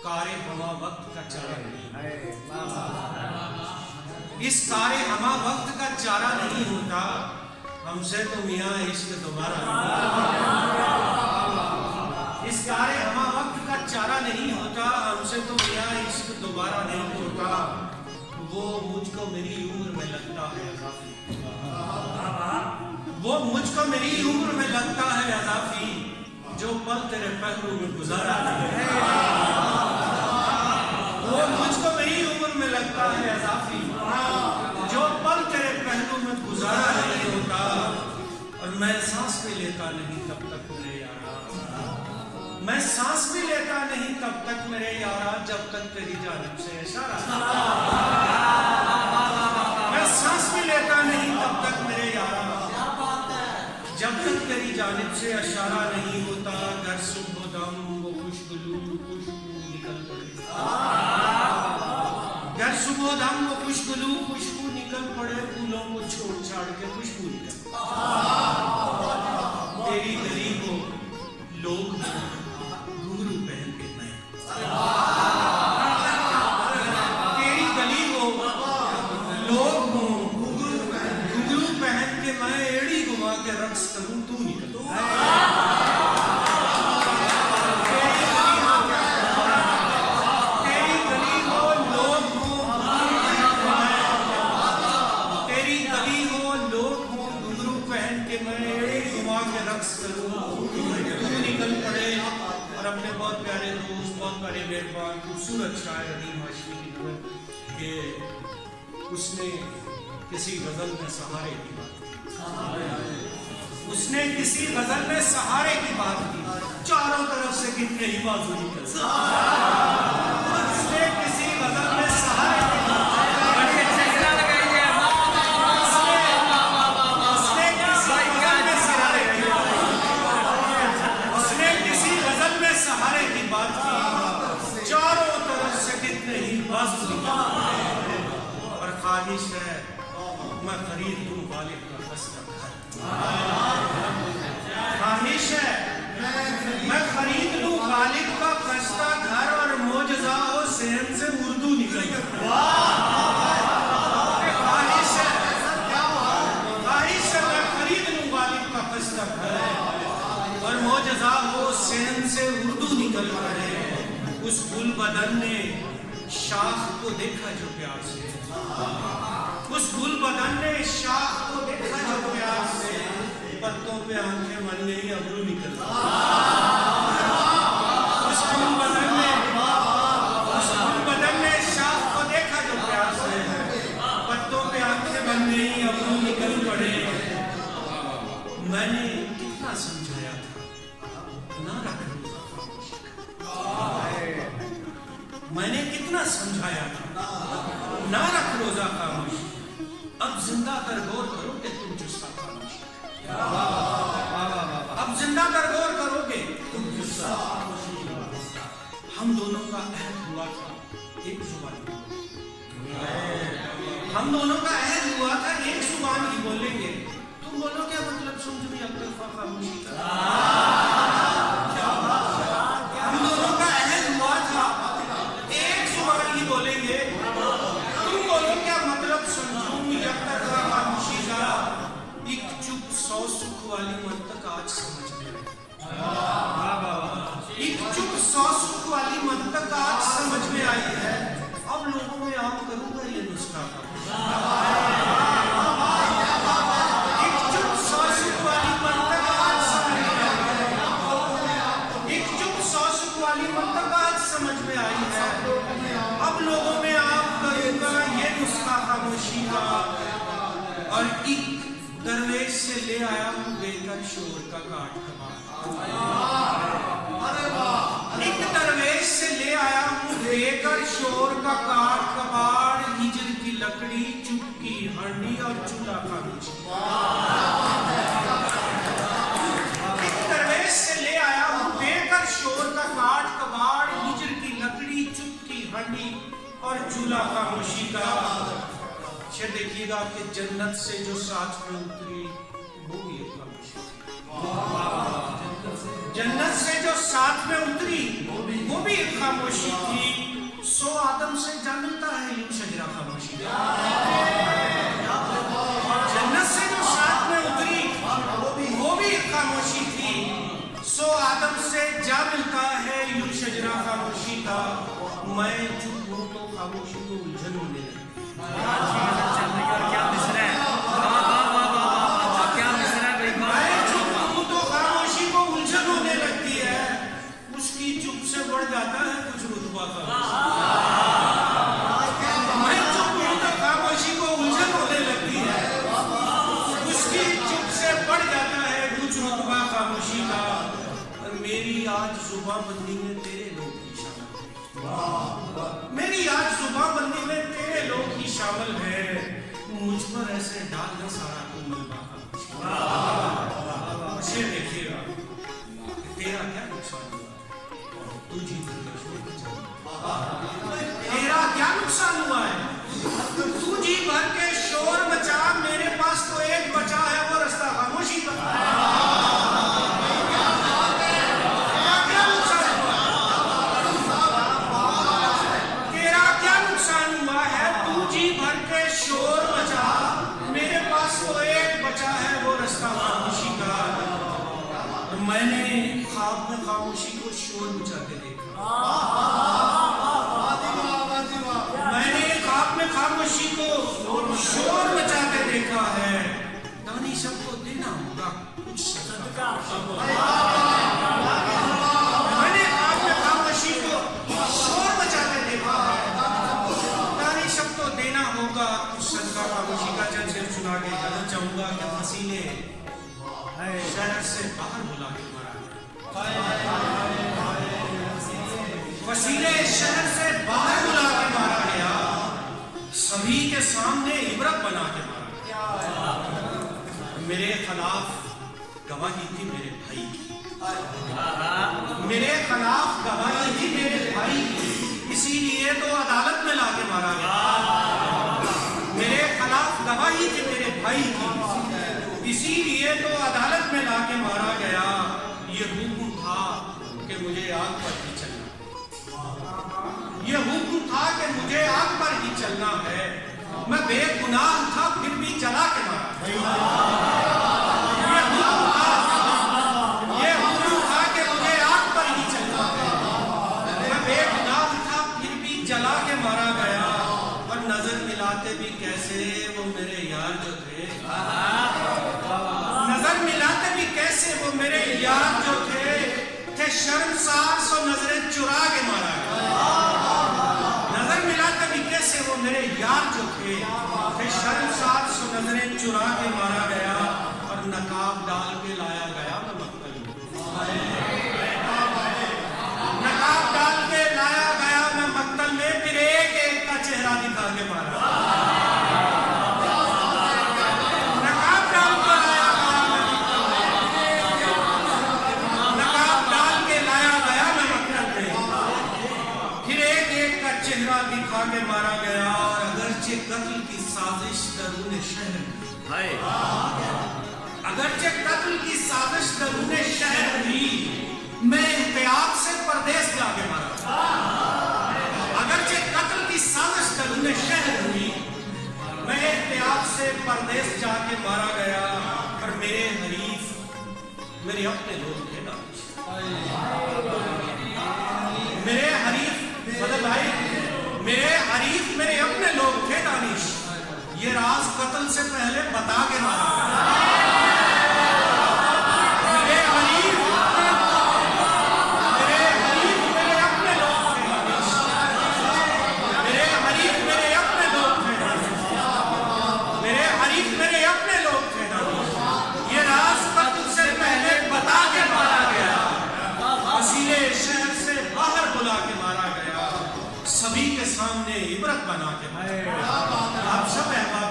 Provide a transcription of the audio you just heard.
कारे हमा वक्त का चारा नहीं, इस कारे हमा वक्त का चारा नहीं होता, हमसे तो मियाँ इश्क दोबारा नहीं। इस कारे हमा वक्त का चारा नहीं होता, हमसे तो मियाँ इश्क दोबारा नहीं होता। वो मुझको मेरी उम्र में लगता है अज़ाफ़ी, वो मुझको मेरी उम्र में लगता है अज़ाफ़ी, जो पल तेरे पहलू में गुजारा नहीं। वो मुझको मेरी उम्र में लगता है अज़ाफ़ी, जो पल तेरे पहलू में गुजारा नहीं होता। और मैं सांस भी लेता नहीं तब तक मेरे यारा, मैं सांस भी लेता नहीं तब तक मेरे यारा, जब तक तेरी जानिब से इशारा। मैं सांस भी लेता नहीं तब तक मेरे यारा, जब तक तेरी जानिब से इशारा नहीं होता। घर सुबह दम वो खुशबू निकल पड़े, घर सुबह दम वो खुशबू निकल पड़े, फूलों को छोड़ छाड़ के खुशबू निकल। तेरी गली को लोग घुंघरू पहन के मैं, तेरी गली को लोग घुंघरू पहन के मैं, एड़ी घुमा के रक्स करूं तू निकल। और अपने बहुत प्यारे दोस्त, बहुत प्यारे मेहरबान खूबसूरत शायर अदीम हाशमी की नज़र कि उसने किसी गजल में सहारे की बात की, उसने किसी गजल में सहारे की बात की, चारों तरफ से कितने ही बाजू निकल। उसने किसी गजल में सहारे की बात की, सहारे की बात की, चारों तरफ से कितने ही बाजू निकल। और ख्वाहिश है मैं खरीद लूं गालिब का खस्ता घर, ख्वाहिश है मैं खरीद लूं गालिब का खस्ता घर, और मोजज़ा हो सहन से उर्दू निकल। ख्वाहिश है मैं खरीद लूं गालिब का खस्ता घर, और मोजज़ा हो सहन से उर्दू निकल पड़े। उस गुल बदन ने शाख को देखा जो प्यार से, उस गुल बदन ने शाख को देखा जो प्यार से, पत्तों पे आंखें मन गई अबरू निकल। उस गुल बदन ने शाख को देखा जो प्यार से, पत्तों पे आंखें मन गई अबरू निकल पड़े। मैंने कितना समझाया था ना रख, मैंने कितना समझाया था ना रख रोजा खामोश, अब जिंदा कर गौर करोगे तुम जुस्सा खामोश, अब जिंदा कर गौर करोगे तुम जुस्सा। हम दोनों का अहद हुआ था एक जुबान, हम दोनों का अहद हुआ था एक जुबान ही बोलेंगे। तुम बोलो क्या मतलब समझ भी अब तक खामोशी का। हम दोनों का अहद हुआ था एक जुबान ही बोलेंगे, तुम बोलो क्या मतलब समझूं जब तक खामोशी का। एक चुप सौ सुख वाली मंतक आज समझ में आई, एक चुप सौ सुख वाली मंतक आज समझ में आई है। अब लोगों में आम करूंगा ये नुस्खा का, एक चुप सौ सुख वाली मंतक आज समझ में आई है, एक चुप सौ सुख वाली मंतक आज समझ में आई है। अब लोगों में आम करूंगा ये नुस्खा खामोशी का। और एक दरवेश से ले आया हूँ बेकर शोर का काट कबाड़, एक दरवेश से ले आया हूँ बेकर शोर का काट कबाड़, हिजर की लकड़ी चुपकी हंडी और चूल्हा खामोशी। एक दरवेश से ले आया हूँ बेकर शोर का काट कबाड़, हिजर की लकड़ी चुपकी हंडी और चूल्हा खामोशी का। देखिएगा कि जन्नत से जो साथ में उतरी वो भी एक खामोशी, जन्नत से जो साथ में उतरी वो भी एक खामोशी थी, सो आदम से जा मिलता है यूं शजरा खामोशी। जन्नत से जो साथ में उतरी वो भी खामोशी थी, सो आदम से जा मिलता है यूं शजरा खामोशी का। मैं चुप हूं तो खामोशी को उलझन होने लगी। क्या मिसरा है, क्या मिसरा है भाई। मैं चुप हूं तो खामोशी को उलझन होने लगती है, उसकी चुप से बढ़ जाता है कुछ रुतबा का। मैं चुप हूं तो खामोशी को उलझन होने लगती है, उसकी चुप से बढ़ जाता है कुछ रुतबा खामोशी का। और मेरी आज जुबानबंदी में तेरे लोग ही शामिल हैं, मेरी आज जुबानबंदी में तेरे लोग ही शामिल है। मुझ पर ऐसे डालना सारा को मलबा का। देखिएगा तेरा क्या नुकसान हुआ, तू जीत गया। तेरा क्या नुकसान हुआ है, तू जी भर के शोर मचा, मेरे पास तो एक बचा है वो रास्ता खामोशी का। क्या नुकसान हुआ, तेरा क्या नुकसान हुआ है, तू जी भर के शोर मचा, मेरे पास तो एक बचा है वो रास्ता खामोशी का। मैंने ख्वाब में खामोशी को शोर मचाते देखा, मैंने ख्वाब में खामोशी को शोर मचाते देखा है। दानी सबको देना होगा कुछ सदका। मैंने ख्वाब में खामोशी को शोर मचाते देखा है, दानी सबको देना होगा कुछ सदका। खामोशी का चंद शेर सुना के जाना चाहूंगा कि फसीले शहर से बाहर बुला के मारा गया, वसीले शहर से बाहर बुला के मारा गया, सभी के सामने इबरत बना के मारा गया। मेरे खिलाफ गवाही थी मेरे भाई की, मेरे खिलाफ गवाही थी मेरे भाई की, इसीलिए तो अदालत में लाके मारा गया। मेरे खिलाफ गवाही थी मेरे भाई की, इसीलिए तो अदालत में लाके मारा गया। ये हुक्म था कि मुझे आग पर ही चलना, ये हुक्म था कि मुझे आग पर ही चलना है। मैं बेगुनाह था फिर भी जला के मारा। ये हुक्म था कि मुझे आग पर ही चलना है। मैं बेगुनाह था फिर भी जला के मारा गया। और नजर मिलाते भी कैसे वो मेरे यार जो थे, नजर मिलाते भी कैसे वो मेरे यार जो थे शर्मसार सो नजरें चुरा के मारा गया। नजर मिलाते भी कैसे वो मेरे यार जो थे शर्मसार सो नजरें चुरा के मारा गया। और नकाब डाल के लाया गया मैं मक्तल में, नकाब डाल के लाया गया मैं मक्तल में, फिर एक एक का चेहरा दिखा के मारा। दिखा के मारा गया। और अगरचे कत्ल की साजिश दरूने शहर, अगरचे कत्ल की साजिश दरूने शहर हुई, मैं एहतियात से परदेश जाके मारा। अगरचे कत्ल की साजिश दरूने शहर हुई, मैं एहतियात से परदेश जाके मारा गया। और मेरे हरीफ मेरे अपने लोग थे ना, मेरे हरीफ मतलब भाई मेरे हरीफ मेरे अपने लोग थे दानिश। ये राज कत्ल से पहले बता के मारा गया। मेरे हरीफ मेरे अपने लोग थे दानिश, मेरे हरीफ मेरे अपने लोग थे दानिश, मेरे हरीफ मेरे अपने लोग थे दानिश। ये राज कत्ल से पहले बता के मारा गया, वसीले शहर से बाहर बुला के मारा गया, सभी के सामने इबरत बना के। आप सब अहबाब